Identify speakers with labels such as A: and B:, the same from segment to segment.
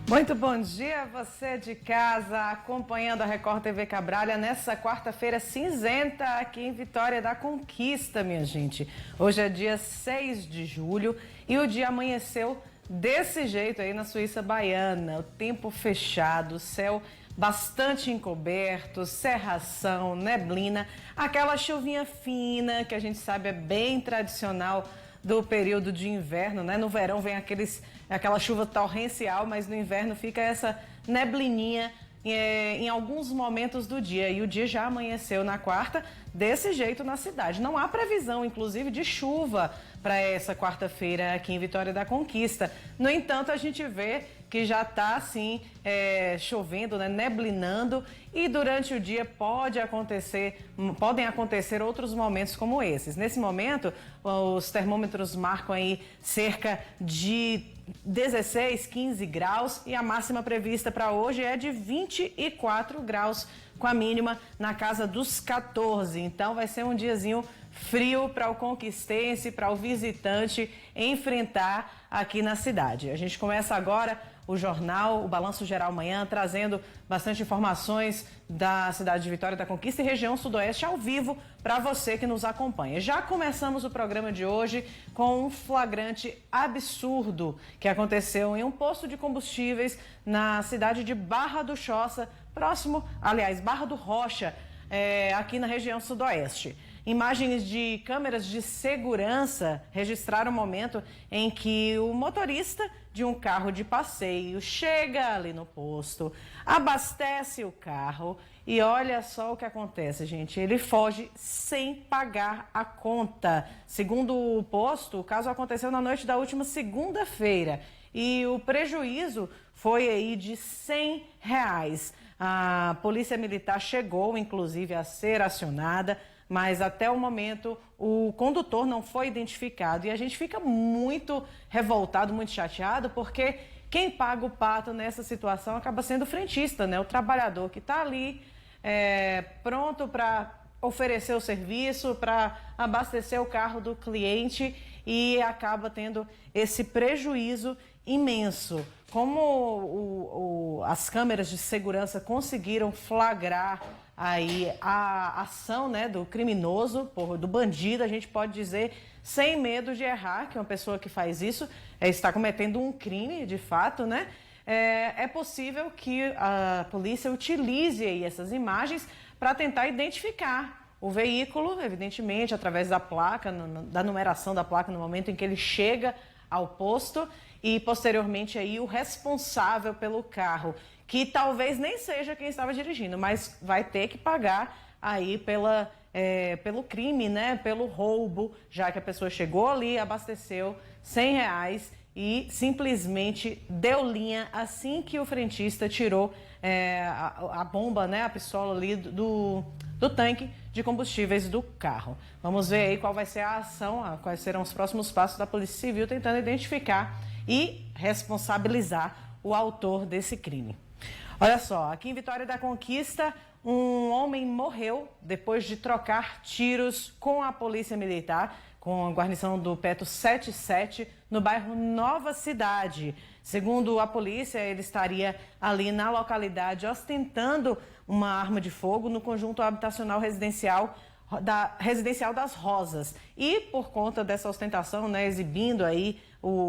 A: Muito bom dia, você de casa, acompanhando a Record TV Cabralha nessa quarta-feira cinzenta aqui em Vitória da Conquista, minha gente. Hoje é dia 6 de julho e o dia amanheceu desse jeito aí na Suíça Baiana. O tempo fechado, céu bastante encoberto, cerração, neblina, aquela chuvinha fina que a gente sabe é bem tradicional do período de inverno, né? No verão vem aquela chuva torrencial, mas no inverno fica essa neblininha em alguns momentos do dia. E o dia já amanheceu na quarta desse jeito na cidade. Não há previsão, inclusive, de chuva para essa quarta-feira aqui em Vitória da Conquista. No entanto, a gente vê que já está assim chovendo, né, neblinando, e durante o dia podem acontecer outros momentos como esses. Nesse momento, os termômetros marcam aí cerca de 16, 15 graus e a máxima prevista para hoje é de 24 graus, com a mínima na casa dos 14. Então vai ser um diazinho frio para o conquistense, para o visitante enfrentar aqui na cidade. A gente começa agora o jornal, o Balanço Geral Manhã, trazendo bastante informações da cidade de Vitória da Conquista e região sudoeste ao vivo para você que nos acompanha. Já começamos o programa de hoje com um flagrante absurdo que aconteceu em um posto de combustíveis na cidade de Barra do Choça, Barra do Rocha, aqui na região sudoeste. Imagens de câmeras de segurança registraram o momento em que o motorista de um carro de passeio chega ali no posto, abastece o carro e olha só o que acontece, gente. Ele foge sem pagar a conta. Segundo o posto, o caso aconteceu na noite da última segunda-feira e o prejuízo foi aí de R$100. A polícia militar chegou, inclusive, a ser acionada, mas até o momento o condutor não foi identificado. E a gente fica muito revoltado, muito chateado, porque quem paga o pato nessa situação acaba sendo o frentista, né? O trabalhador que está ali pronto para oferecer o serviço, para abastecer o carro do cliente e acaba tendo esse prejuízo imenso. Como as câmeras de segurança conseguiram flagrar aí a ação, né, do criminoso, do bandido, a gente pode dizer, sem medo de errar, que uma pessoa que faz isso está cometendo um crime, de fato, né? É possível que a polícia utilize aí essas imagens para tentar identificar o veículo, evidentemente, através da placa, da numeração da placa no momento em que ele chega ao posto, e posteriormente aí o responsável pelo carro, que talvez nem seja quem estava dirigindo, mas vai ter que pagar aí pelo crime, né? Pelo roubo, já que a pessoa chegou ali, abasteceu R$100 e simplesmente deu linha assim que o frentista tirou a bomba, né? A pistola ali do tanque de combustíveis do carro. Vamos ver aí qual vai ser a ação, quais serão os próximos passos da Polícia Civil tentando identificar e responsabilizar o autor desse crime. Olha só, aqui em Vitória da Conquista, um homem morreu depois de trocar tiros com a Polícia Militar, com a guarnição do Peto 77, no bairro Nova Cidade. Segundo a polícia, ele estaria ali na localidade ostentando uma arma de fogo no conjunto habitacional residencial das Rosas. E por conta dessa ostentação, né, exibindo aí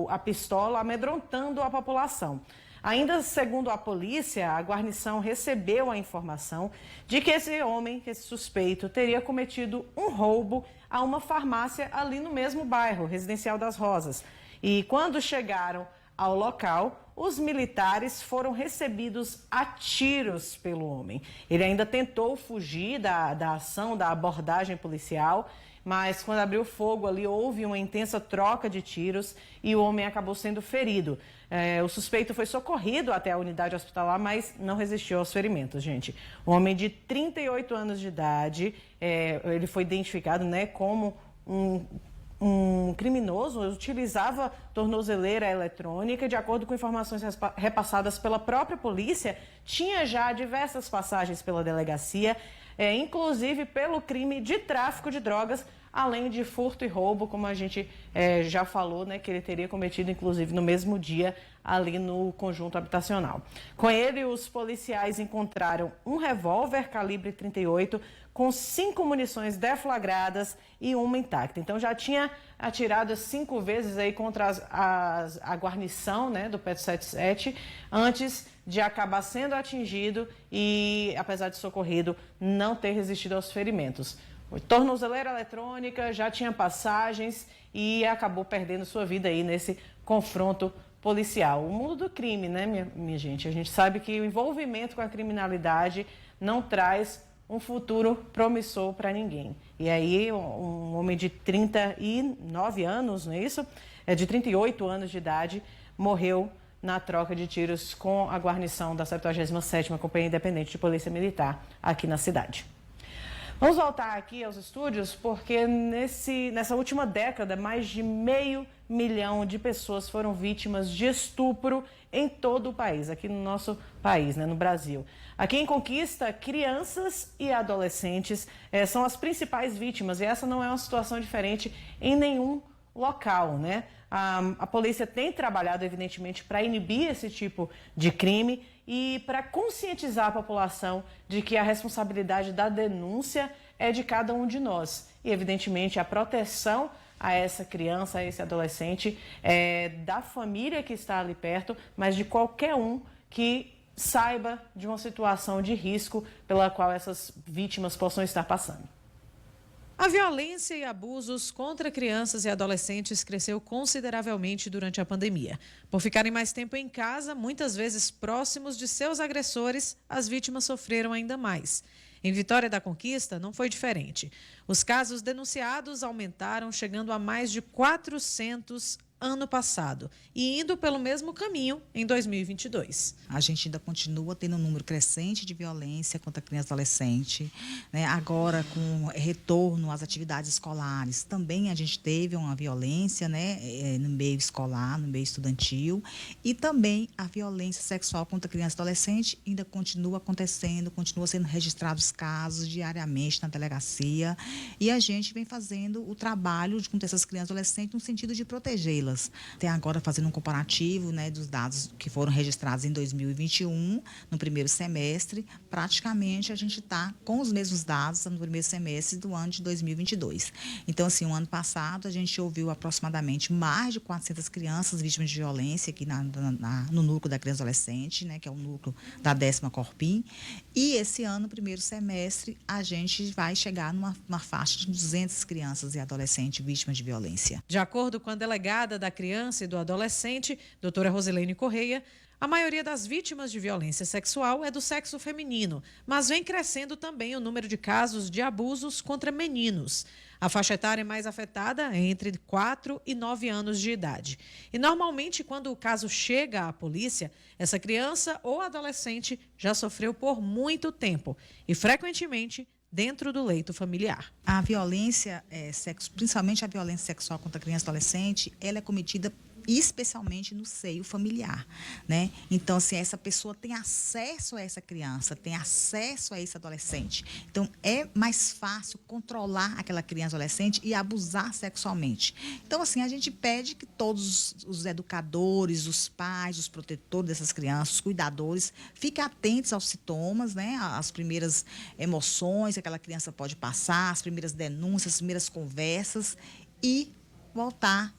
A: a pistola, amedrontando a população. Ainda segundo a polícia, a guarnição recebeu a informação de que esse homem, esse suspeito, teria cometido um roubo a uma farmácia ali no mesmo bairro, Residencial das Rosas. E quando chegaram ao local, os militares foram recebidos a tiros pelo homem. Ele ainda tentou fugir da ação, da abordagem policial, mas quando abriu fogo ali, houve uma intensa troca de tiros e o homem acabou sendo ferido. O suspeito foi socorrido até a unidade hospitalar, mas não resistiu aos ferimentos, gente. Um homem de 38 anos de idade, ele foi identificado, né, como um criminoso, utilizava tornozeleira eletrônica. De acordo com informações repassadas pela própria polícia, tinha já diversas passagens pela delegacia, inclusive pelo crime de tráfico de drogas, além de furto e roubo, como a gente já falou, né, que ele teria cometido, inclusive, no mesmo dia, ali no conjunto habitacional. Com ele, os policiais encontraram um revólver calibre 38 com 5 munições deflagradas e uma intacta. Então já tinha atirado 5 vezes aí contra a guarnição, né, do PET 77, antes de acabar sendo atingido e, apesar de socorrido, não ter resistido aos ferimentos. Tornozeleira eletrônica, já tinha passagens e acabou perdendo sua vida aí nesse confronto policial. O mundo do crime, né, minha gente? A gente sabe que o envolvimento com a criminalidade não traz um futuro promissor para ninguém. E aí, um homem de 39 anos, não é isso? De 38 anos de idade, morreu na troca de tiros com a guarnição da 77ª Companhia Independente de Polícia Militar aqui na cidade. Vamos voltar aqui aos estúdios, porque nessa última década, mais de 500 mil de pessoas foram vítimas de estupro em todo o país, aqui no nosso país, né, no Brasil. Aqui em Conquista, crianças e adolescentes são as principais vítimas, e essa não é uma situação diferente em nenhum local, né? A polícia tem trabalhado, evidentemente, para inibir esse tipo de crime e para conscientizar a população de que a responsabilidade da denúncia é de cada um de nós. E, evidentemente, a proteção a essa criança, a esse adolescente, é da família que está ali perto, mas de qualquer um que saiba de uma situação de risco pela qual essas vítimas possam estar passando.
B: A violência e abusos contra crianças e adolescentes cresceu consideravelmente durante a pandemia. Por ficarem mais tempo em casa, muitas vezes próximos de seus agressores, as vítimas sofreram ainda mais. Em Vitória da Conquista, não foi diferente. Os casos denunciados aumentaram, chegando a mais de 400 ano passado e indo pelo mesmo caminho em 2022.
C: A gente ainda continua tendo um número crescente de violência contra criança e adolescente, né? Agora, com retorno às atividades escolares, também a gente teve uma violência, né, no meio escolar, no meio estudantil, e também a violência sexual contra criança e adolescente ainda continua acontecendo, continua sendo registrados casos diariamente na delegacia, e a gente vem fazendo o trabalho junto a essas crianças e adolescentes no sentido de protegê-las. Até agora, fazendo um comparativo, né, dos dados que foram registrados em 2021, no primeiro semestre, praticamente a gente está com os mesmos dados no primeiro semestre do ano de 2022. Então, assim, o ano passado a gente ouviu aproximadamente mais de 400 crianças vítimas de violência aqui no núcleo da criança e adolescente, né, que é o núcleo da 10ª Corpim, e esse ano, primeiro semestre, a gente vai chegar numa faixa de 200 crianças e adolescentes vítimas de violência.
B: De acordo com a delegada da criança e do adolescente, doutora Rosilene Correia, a maioria das vítimas de violência sexual é do sexo feminino, mas vem crescendo também o número de casos de abusos contra meninos. A faixa etária mais afetada é entre 4 e 9 anos de idade. E normalmente, quando o caso chega à polícia, essa criança ou adolescente já sofreu por muito tempo e, frequentemente, dentro do leito familiar.
C: A violência, principalmente a violência sexual contra criança e adolescente, ela é cometida especialmente no seio familiar, né? Então, assim, essa pessoa tem acesso a essa criança, tem acesso a esse adolescente. Então, é mais fácil controlar aquela criança e adolescente e abusar sexualmente. Então, assim, a gente pede que todos os educadores, os pais, os protetores dessas crianças, os cuidadores, fiquem atentos aos sintomas, né? Às primeiras emoções que aquela criança pode passar, as primeiras denúncias, as primeiras conversas e voltar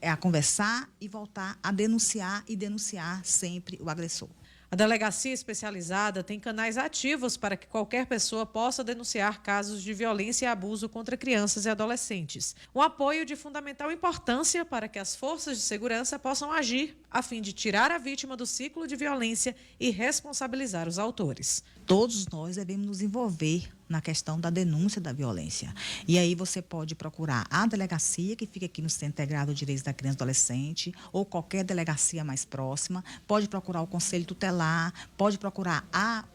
C: a conversar e voltar a denunciar e denunciar sempre o agressor.
B: A delegacia especializada tem canais ativos para que qualquer pessoa possa denunciar casos de violência e abuso contra crianças e adolescentes. Um apoio de fundamental importância para que as forças de segurança possam agir a fim de tirar a vítima do ciclo de violência e responsabilizar os autores.
C: Todos nós devemos nos envolver na questão da denúncia da violência. E aí você pode procurar a delegacia, que fica aqui no Centro Integrado de Direitos da Criança e Adolescente, ou qualquer delegacia mais próxima, pode procurar o Conselho Tutelar, pode procurar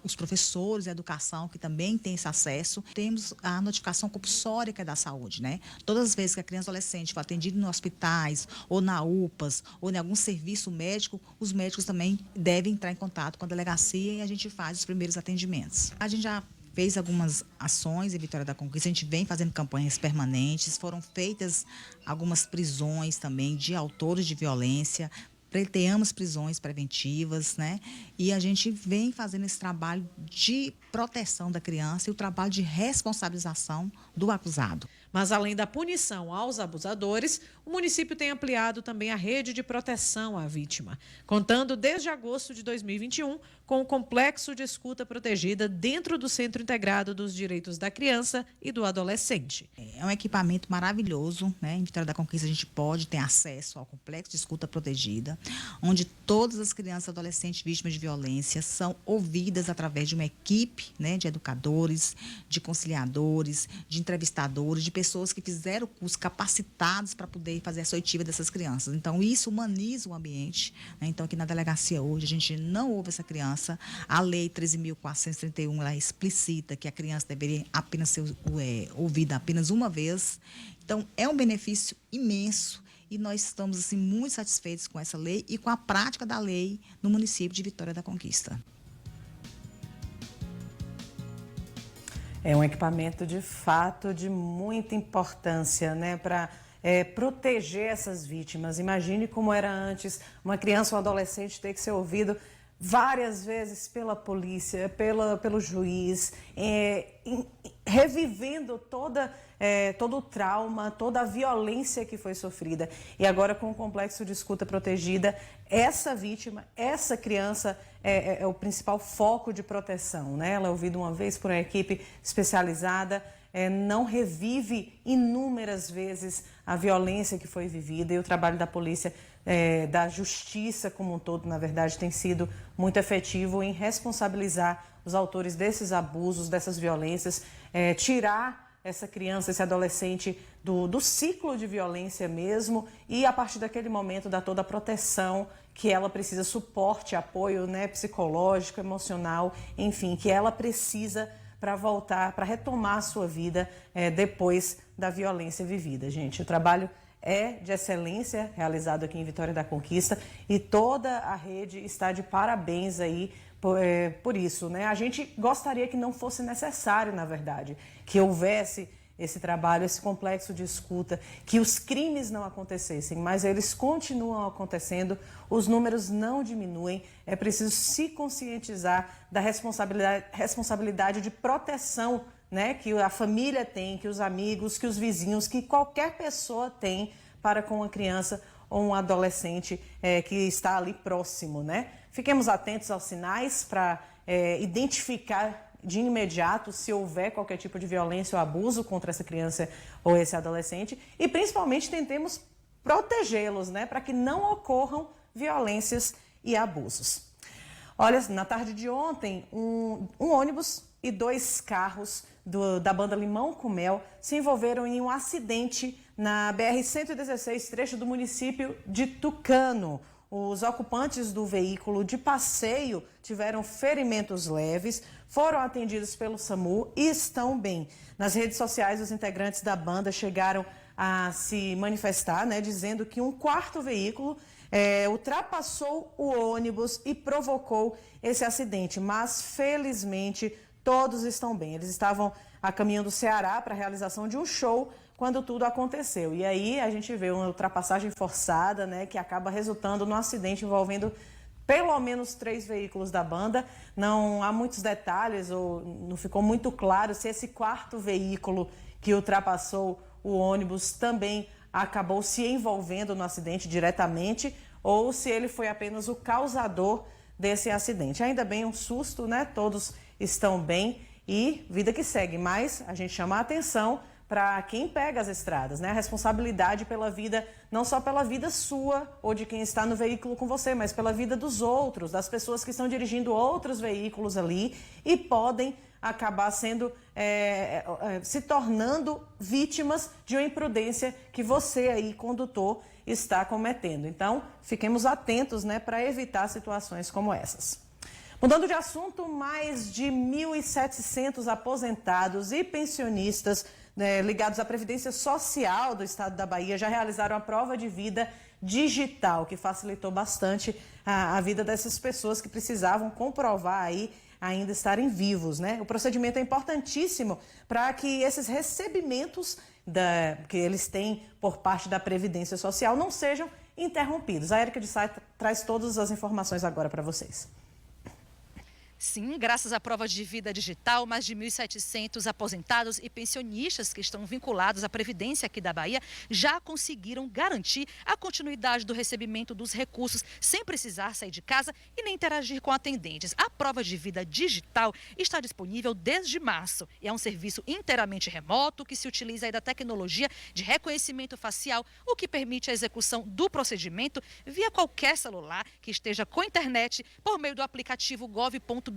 C: os professores de educação, que também têm esse acesso. Temos a notificação compulsória, que é da saúde, né? Todas as vezes que a criança e adolescente for atendida em hospitais, ou na UPAs, ou em algum serviço médico, os médicos também devem entrar em contato com a delegacia e a gente faz os primeiros atendimentos. A gente já fez algumas ações em Vitória da Conquista, a gente vem fazendo campanhas permanentes, foram feitas algumas prisões também de autores de violência, pleiteamos prisões preventivas, né? E a gente vem fazendo esse trabalho de proteção da criança e o trabalho de responsabilização do acusado.
B: Mas, além da punição aos abusadores, o município tem ampliado também a rede de proteção à vítima, contando desde agosto de 2021 com o complexo de escuta protegida dentro do Centro Integrado dos Direitos da Criança e do Adolescente.
C: É um equipamento maravilhoso, né? Em Vitória da Conquista a gente pode ter acesso ao complexo de escuta protegida, onde todas as crianças e adolescentes vítimas de violência são ouvidas através de uma equipe, né, de educadores, de conciliadores, de entrevistadores, de pessoas que fizeram curso capacitados para poder fazer a soitiva dessas crianças. Então, isso humaniza o ambiente, né? Então, aqui na delegacia hoje, a gente não ouve essa criança. A Lei 13.431, ela explicita que a criança deveria apenas ser ouvida apenas uma vez. Então, é um benefício imenso e nós estamos assim, muito satisfeitos com essa lei e com a prática da lei no município de Vitória da Conquista.
A: É um equipamento, de fato, de muita importância, né, para proteger essas vítimas. Imagine como era antes uma criança ou um adolescente ter que ser ouvido várias vezes pela polícia, pelo juiz, revivendo todo o trauma, toda a violência que foi sofrida. E agora, com o complexo de escuta protegida, essa vítima, essa criança é o principal foco de proteção, né? Ela é ouvida uma vez por uma equipe especializada, não revive inúmeras vezes a violência que foi vivida, e o trabalho da polícia, da justiça como um todo, na verdade, tem sido muito efetivo em responsabilizar os autores desses abusos, dessas violências, tirar essa criança, esse adolescente do ciclo de violência mesmo, e a partir daquele momento dar toda a proteção que ela precisa, suporte, apoio, né, psicológico, emocional, enfim, que ela precisa para voltar, para retomar a sua vida depois da violência vivida. Gente, o trabalho é de excelência realizado aqui em Vitória da Conquista e toda a rede está de parabéns aí por isso, né? A gente gostaria que não fosse necessário, na verdade, que houvesse esse trabalho, esse complexo de escuta, que os crimes não acontecessem, mas eles continuam acontecendo, os números não diminuem, é preciso se conscientizar da responsabilidade de proteção, né, que a família tem, que os amigos, que os vizinhos, que qualquer pessoa tem para com uma criança ou um adolescente que está ali próximo, né? Fiquemos atentos aos sinais para identificar de imediato se houver qualquer tipo de violência ou abuso contra essa criança ou esse adolescente e principalmente tentemos protegê-los, né, para que não ocorram violências e abusos. Olha, na tarde de ontem, um ônibus e 2 carros da banda Limão com Mel se envolveram em um acidente na BR-116, trecho do município de Tucano. Os ocupantes do veículo de passeio tiveram ferimentos leves, foram atendidos pelo SAMU e estão bem. Nas redes sociais, os integrantes da banda chegaram a se manifestar, né, dizendo que um 4º veículo ultrapassou o ônibus e provocou esse acidente, mas felizmente todos estão bem. Eles estavam a caminho do Ceará para a realização de um show quando tudo aconteceu. E aí a gente vê uma ultrapassagem forçada, né, que acaba resultando num acidente envolvendo pelo menos 3 veículos da banda. Não há muitos detalhes, ou não ficou muito claro se esse 4º veículo que ultrapassou o ônibus também acabou se envolvendo no acidente diretamente ou se ele foi apenas o causador desse acidente. Ainda bem, um susto, né? Todos estão bem e vida que segue. Mas a gente chama a atenção para quem pega as estradas, né? A responsabilidade pela vida, não só pela vida sua ou de quem está no veículo com você, mas pela vida dos outros, das pessoas que estão dirigindo outros veículos ali e podem acabar sendo, se tornando vítimas de uma imprudência que você aí, condutor, está cometendo. Então, fiquemos atentos, né, para evitar situações como essas. Mudando de assunto, mais de 1.700 aposentados e pensionistas ligados à Previdência Social do Estado da Bahia já realizaram a prova de vida digital, que facilitou bastante a vida dessas pessoas que precisavam comprovar aí ainda estarem vivos, né? O procedimento é importantíssimo para que esses recebimentos que eles têm por parte da Previdência Social não sejam interrompidos. A Érica de Sá traz todas as informações agora para vocês.
D: Sim, graças à prova de vida digital, mais de 1.700 aposentados e pensionistas que estão vinculados à Previdência aqui da Bahia já conseguiram garantir a continuidade do recebimento dos recursos sem precisar sair de casa e nem interagir com atendentes. A prova de vida digital está disponível desde março e é um serviço inteiramente remoto que se utiliza aí da tecnologia de reconhecimento facial, o que permite a execução do procedimento via qualquer celular que esteja com internet por meio do aplicativo gov.br.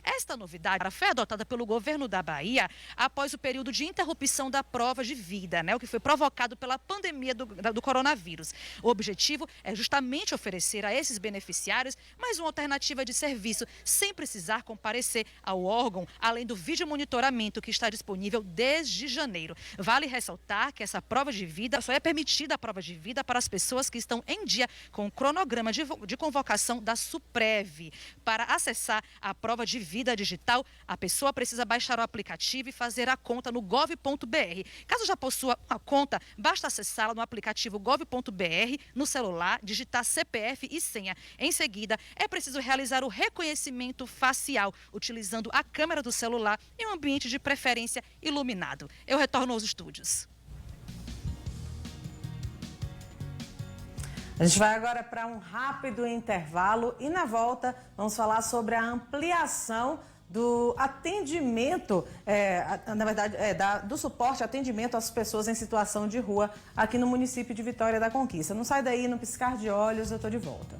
D: Esta novidade foi adotada pelo governo da Bahia após o período de interrupção da prova de vida, o que foi provocado pela pandemia do coronavírus. O objetivo é justamente oferecer a esses beneficiários mais uma alternativa de serviço, sem precisar comparecer ao órgão, além do vídeo monitoramento que está disponível desde janeiro. Vale ressaltar que essa prova de vida só é permitida a prova de vida para as pessoas que estão em dia com o cronograma de convocação da SUPREV. Para acessar a prova de vida digital, a pessoa precisa baixar o aplicativo e fazer a conta no gov.br. Caso já possua a conta, basta acessá-la no aplicativo gov.br, no celular, digitar CPF e senha. Em seguida, é preciso realizar o reconhecimento facial, utilizando a câmera do celular em um ambiente de preferência iluminado. Eu retorno aos estúdios.
A: A gente vai agora para um rápido intervalo e na volta vamos falar sobre a ampliação do atendimento, do suporte, atendimento às pessoas em situação de rua aqui no município de Vitória da Conquista. Não sai daí, no piscar de olhos, eu estou de volta.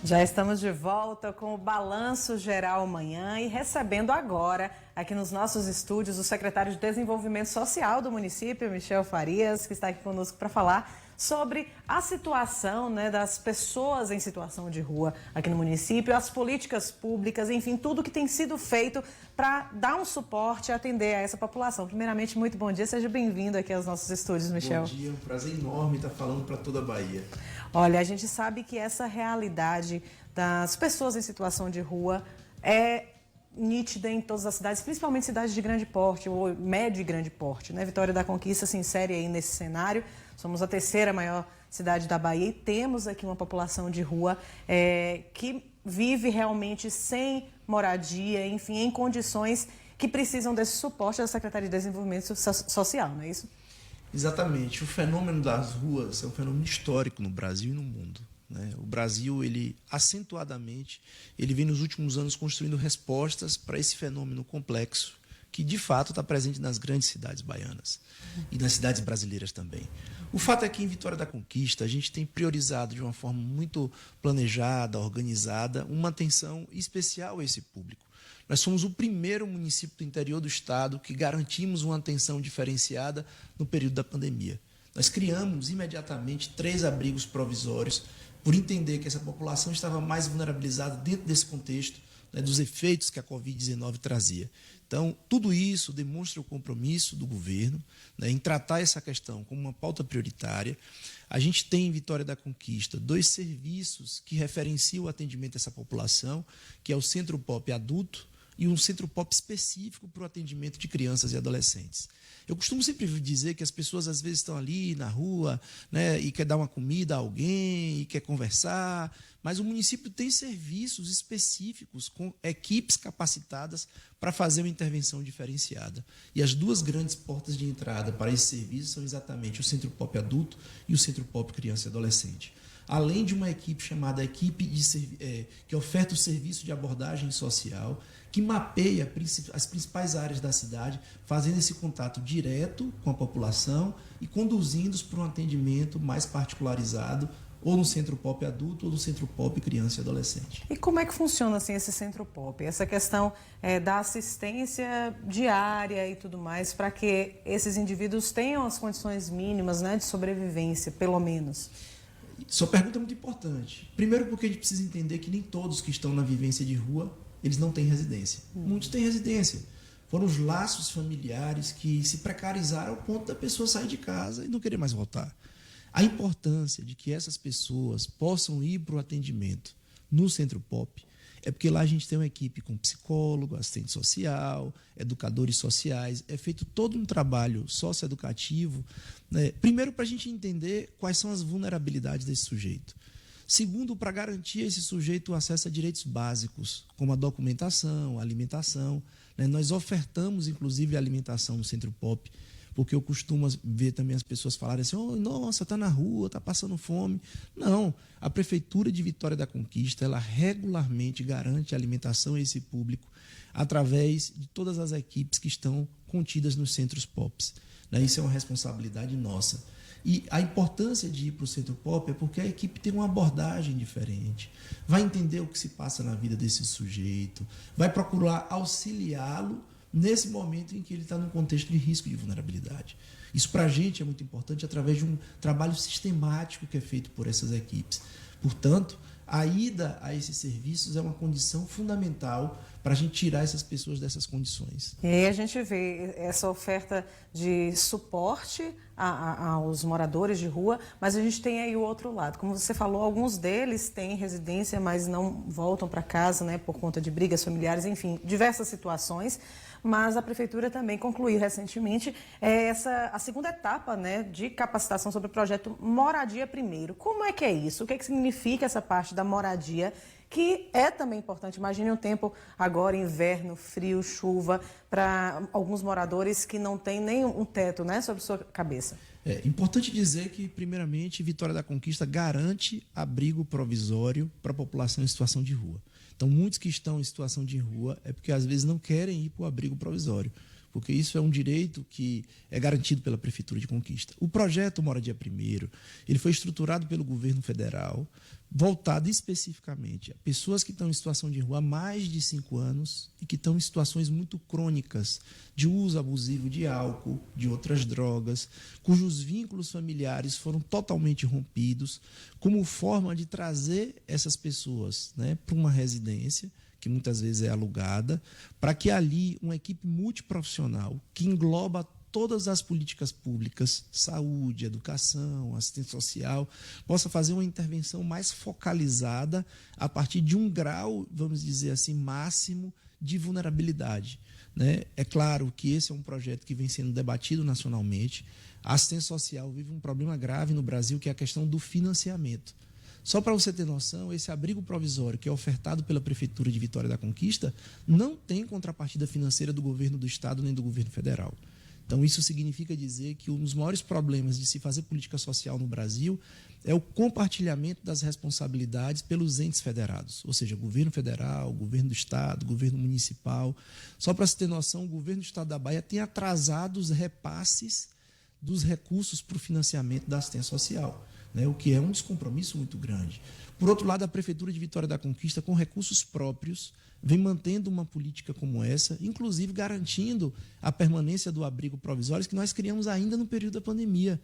A: Já estamos de volta com o Balanço Geral Manhã e recebendo agora, aqui nos nossos estúdios, o secretário de Desenvolvimento Social do município, Michel Farias, que está aqui conosco para falar sobre a situação, né, das pessoas em situação de rua aqui no município, as políticas públicas, enfim, tudo que tem sido feito para dar um suporte e atender a essa população. Primeiramente, muito bom dia, seja bem-vindo aqui aos nossos estúdios, Michel.
E: Bom dia, um prazer enorme estar falando para toda a Bahia.
A: Olha, a gente sabe que essa realidade das pessoas em situação de rua é nítida em todas as cidades, principalmente cidades de grande porte ou médio e grande porte, né? Vitória da Conquista se insere aí nesse cenário. Somos a terceira maior cidade da Bahia e temos aqui uma população de rua que vive realmente sem moradia, enfim, em condições que precisam desse suporte da Secretaria de Desenvolvimento Social, não é isso?
E: Exatamente. O fenômeno das ruas é um fenômeno histórico no Brasil e no mundo. O Brasil, ele acentuadamente, ele vem nos últimos anos construindo respostas para esse fenômeno complexo, que de fato está presente nas grandes cidades baianas e nas cidades brasileiras também. O fato é que em Vitória da Conquista a gente tem priorizado de uma forma muito planejada, organizada, uma atenção especial a esse público. Nós somos o primeiro município do interior do estado que garantimos uma atenção diferenciada no período da pandemia. Nós criamos imediatamente 3 abrigos provisórios por entender que essa população estava mais vulnerabilizada dentro desse contexto, né, dos efeitos que a Covid-19 trazia. Então, tudo isso demonstra o compromisso do governo, né, em tratar essa questão como uma pauta prioritária. A gente tem em Vitória da Conquista 2 serviços que referenciam o atendimento a essa população, que é o Centro Pop Adulto e um Centro Pop específico para o atendimento de crianças e adolescentes. Eu costumo sempre dizer que as pessoas às vezes estão ali na rua, né, e quer dar uma comida a alguém, e quer conversar, mas o município tem serviços específicos com equipes capacitadas para fazer uma intervenção diferenciada. E as 2 grandes portas de entrada para esse serviço são exatamente o Centro Pop Adulto e o Centro Pop Criança e Adolescente. Além de uma equipe chamada equipe que oferta o serviço de abordagem social, que mapeia as principais áreas da cidade, fazendo esse contato direto com a população e conduzindo-os para um atendimento mais particularizado, ou no Centro Pop Adulto ou no Centro Pop Criança e Adolescente.
A: E como é que funciona assim, esse Centro Pop? Essa questão da assistência diária e tudo mais, para que esses indivíduos tenham as condições mínimas, né, de sobrevivência, pelo menos?
E: Sua pergunta é muito importante. Primeiro porque a gente precisa entender que nem todos que estão na vivência de rua, eles não têm residência. Muitos têm residência. Foram os laços familiares que se precarizaram ao ponto da pessoa sair de casa e não querer mais voltar. A importância de que essas pessoas possam ir para o atendimento no Centro Pop é porque lá a gente tem uma equipe com psicólogo, assistente social, educadores sociais, é feito todo um trabalho socioeducativo, né? Primeiro, para a gente entender quais são as vulnerabilidades desse sujeito. Segundo, para garantir a esse sujeito o acesso a direitos básicos, como a documentação, a alimentação, né? Nós ofertamos, inclusive, a alimentação no Centro Pop, porque eu costumo ver também as pessoas falarem assim, oh, nossa, está na rua, está passando fome. Não, a Prefeitura de Vitória da Conquista, ela regularmente garante a alimentação a esse público através de todas as equipes que estão contidas nos centros POPs. Isso é uma responsabilidade nossa. E a importância de ir para o Centro Pop é porque a equipe tem uma abordagem diferente, vai entender o que se passa na vida desse sujeito, vai procurar auxiliá-lo nesse momento em que ele está num contexto de risco de vulnerabilidade. Isso para a gente é muito importante através de um trabalho sistemático que é feito por essas equipes. Portanto, a ida a esses serviços é uma condição fundamental para a gente tirar essas pessoas dessas condições.
A: E aí a gente vê essa oferta de suporte aos moradores de rua, mas a gente tem aí o outro lado. Como você falou, alguns deles têm residência, mas não voltam para casa, né, por conta de brigas familiares, enfim, diversas situações. Mas a Prefeitura também concluiu recentemente a segunda etapa, né, de capacitação sobre o projeto Moradia Primeiro. Como é que é isso? O que é que significa essa parte da moradia, que é também importante? Imagine um tempo agora, inverno, frio, chuva, para alguns moradores que não têm nem um teto, né, sobre sua cabeça.
E: É importante dizer que, primeiramente, Vitória da Conquista garante abrigo provisório para a população em situação de rua. Então, muitos que estão em situação de rua é porque, às vezes, não querem ir para o abrigo provisório, porque isso é um direito que é garantido pela Prefeitura de Conquista. O projeto Moradia Primeiro, ele foi estruturado pelo governo federal, voltado especificamente a pessoas que estão em situação de rua há mais de 5 anos e que estão em situações muito crônicas de uso abusivo de álcool, de outras drogas, cujos vínculos familiares foram totalmente rompidos, como forma de trazer essas pessoas, né, para uma residência, que muitas vezes é alugada, para que ali uma equipe multiprofissional, que engloba todas as políticas públicas, saúde, educação, assistência social, possa fazer uma intervenção mais focalizada a partir de um grau, vamos dizer assim, máximo de vulnerabilidade, né? É claro que esse é um projeto que vem sendo debatido nacionalmente. A assistência social vive um problema grave no Brasil, que é a questão do financiamento. Só para você ter noção, esse abrigo provisório que é ofertado pela Prefeitura de Vitória da Conquista não tem contrapartida financeira do governo do Estado nem do governo federal. Então, isso significa dizer que um dos maiores problemas de se fazer política social no Brasil é o compartilhamento das responsabilidades pelos entes federados, ou seja, governo federal, governo do Estado, governo municipal. Só para se ter noção, o governo do Estado da Bahia tem atrasado os repasses dos recursos para o financiamento da assistência social, né, o que é um descompromisso muito grande. Por outro lado, a Prefeitura de Vitória da Conquista, com recursos próprios, vem mantendo uma política como essa, inclusive garantindo a permanência do abrigo provisório que nós criamos ainda no período da pandemia.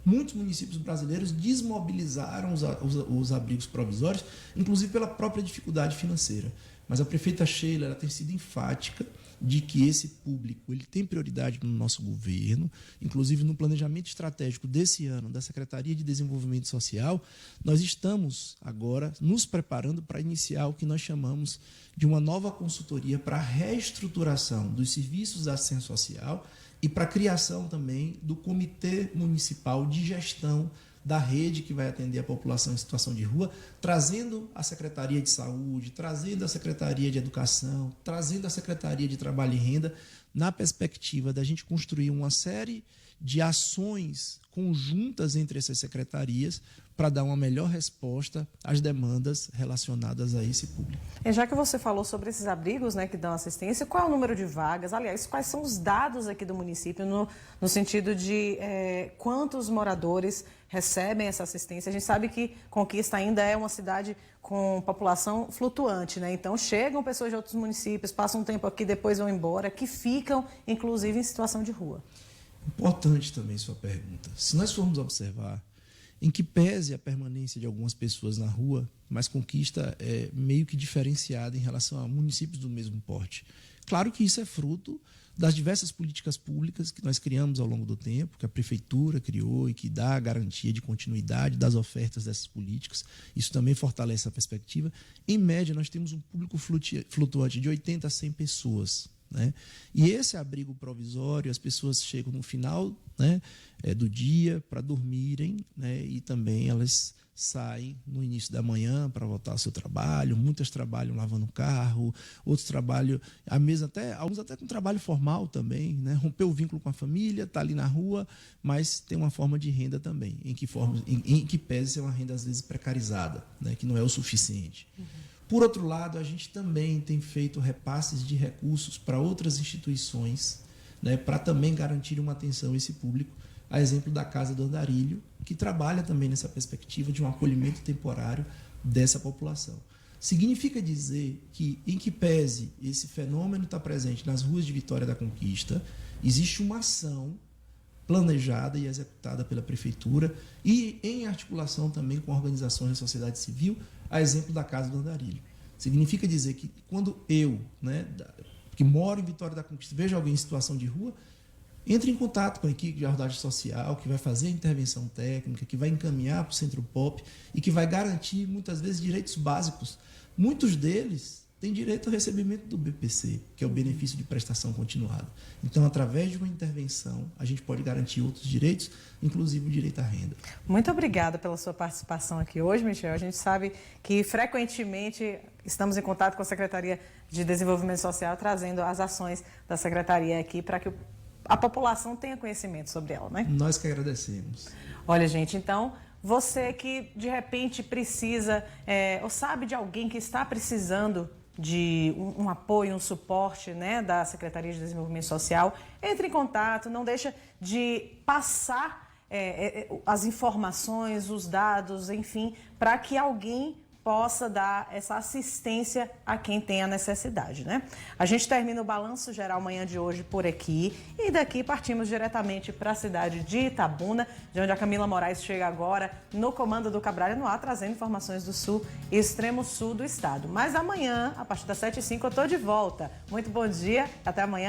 E: Muitos municípios brasileiros desmobilizaram os abrigos provisórios, inclusive pela própria dificuldade financeira. Mas a prefeita Sheila, ela tem sido enfática de que esse público ele tem prioridade no nosso governo, inclusive no planejamento estratégico desse ano da Secretaria de Desenvolvimento Social, nós estamos agora nos preparando para iniciar o que nós chamamos de uma nova consultoria para a reestruturação dos serviços da assistência social e para a criação também do Comitê Municipal de Gestão da rede que vai atender a população em situação de rua, trazendo a Secretaria de Saúde, trazendo a Secretaria de Educação, trazendo a Secretaria de Trabalho e Renda, na perspectiva da gente construir uma série de ações conjuntas entre essas secretarias para dar uma melhor resposta às demandas relacionadas a esse público.
A: E já que você falou sobre esses abrigos, né, que dão assistência, qual é o número de vagas? Aliás, quais são os dados aqui do município no sentido de quantos moradores recebem essa assistência? A gente sabe que Conquista ainda é uma cidade com população flutuante, né? Então chegam pessoas de outros municípios, passam um tempo aqui, depois vão embora, que ficam, inclusive, em situação de rua.
E: Importante também sua pergunta. Se nós formos observar, em que pese a permanência de algumas pessoas na rua, mas Conquista é meio que diferenciada em relação a municípios do mesmo porte. Claro que isso é fruto das diversas políticas públicas que nós criamos ao longo do tempo, que a Prefeitura criou e que dá a garantia de continuidade das ofertas dessas políticas. Isso também fortalece a perspectiva. Em média, nós temos um público flutuante de 80 a 100 pessoas. Né? E esse abrigo provisório, as pessoas chegam no final, né, do dia para dormirem, né, e também elas saem no início da manhã para voltar ao seu trabalho. Muitas trabalham lavando carro, outros trabalham, alguns até com trabalho formal também, né? Rompeu o vínculo com a família, está ali na rua, mas tem uma forma de renda também, em que pese ser uma renda às vezes precarizada, né, que não é o suficiente. Por outro lado, a gente também tem feito repasses de recursos para outras instituições, né, para também garantir uma atenção a esse público, a exemplo da Casa do Andarilho, que trabalha também nessa perspectiva de um acolhimento temporário dessa população. Significa dizer que, em que pese esse fenômeno está presente nas ruas de Vitória da Conquista, existe uma ação planejada e executada pela Prefeitura e em articulação também com organizações da sociedade civil, a exemplo da Casa do Andarilho. Significa dizer que quando eu, né, que moro em Vitória da Conquista, vejo alguém em situação de rua, entre em contato com a equipe de abordagem social, que vai fazer a intervenção técnica, que vai encaminhar para o Centro POP e que vai garantir, muitas vezes, direitos básicos. Muitos deles têm direito ao recebimento do BPC, que é o benefício de prestação continuada. Então, através de uma intervenção, a gente pode garantir outros direitos, inclusive o direito à renda.
A: Muito obrigada pela sua participação aqui hoje, Michel. A gente sabe que, frequentemente, estamos em contato com a Secretaria de Desenvolvimento Social, trazendo as ações da Secretaria aqui para que a população tenha conhecimento sobre ela, né?
E: Nós que agradecemos.
A: Olha, gente, então, você que, de repente, precisa ou sabe de alguém que está precisando de um apoio, um suporte, né, da Secretaria de Desenvolvimento Social, entre em contato, não deixa de passar as informações, os dados, enfim, para que alguém possa dar essa assistência a quem tem a necessidade, né? A gente termina o Balanço Geral manhã de hoje por aqui e daqui partimos diretamente para a cidade de Itabuna, de onde a Camila Moraes chega agora no comando do Cabralha no Ar, trazendo informações do sul e extremo sul do estado. Mas amanhã, a partir das 7h05, eu estou de volta. Muito bom dia, até amanhã.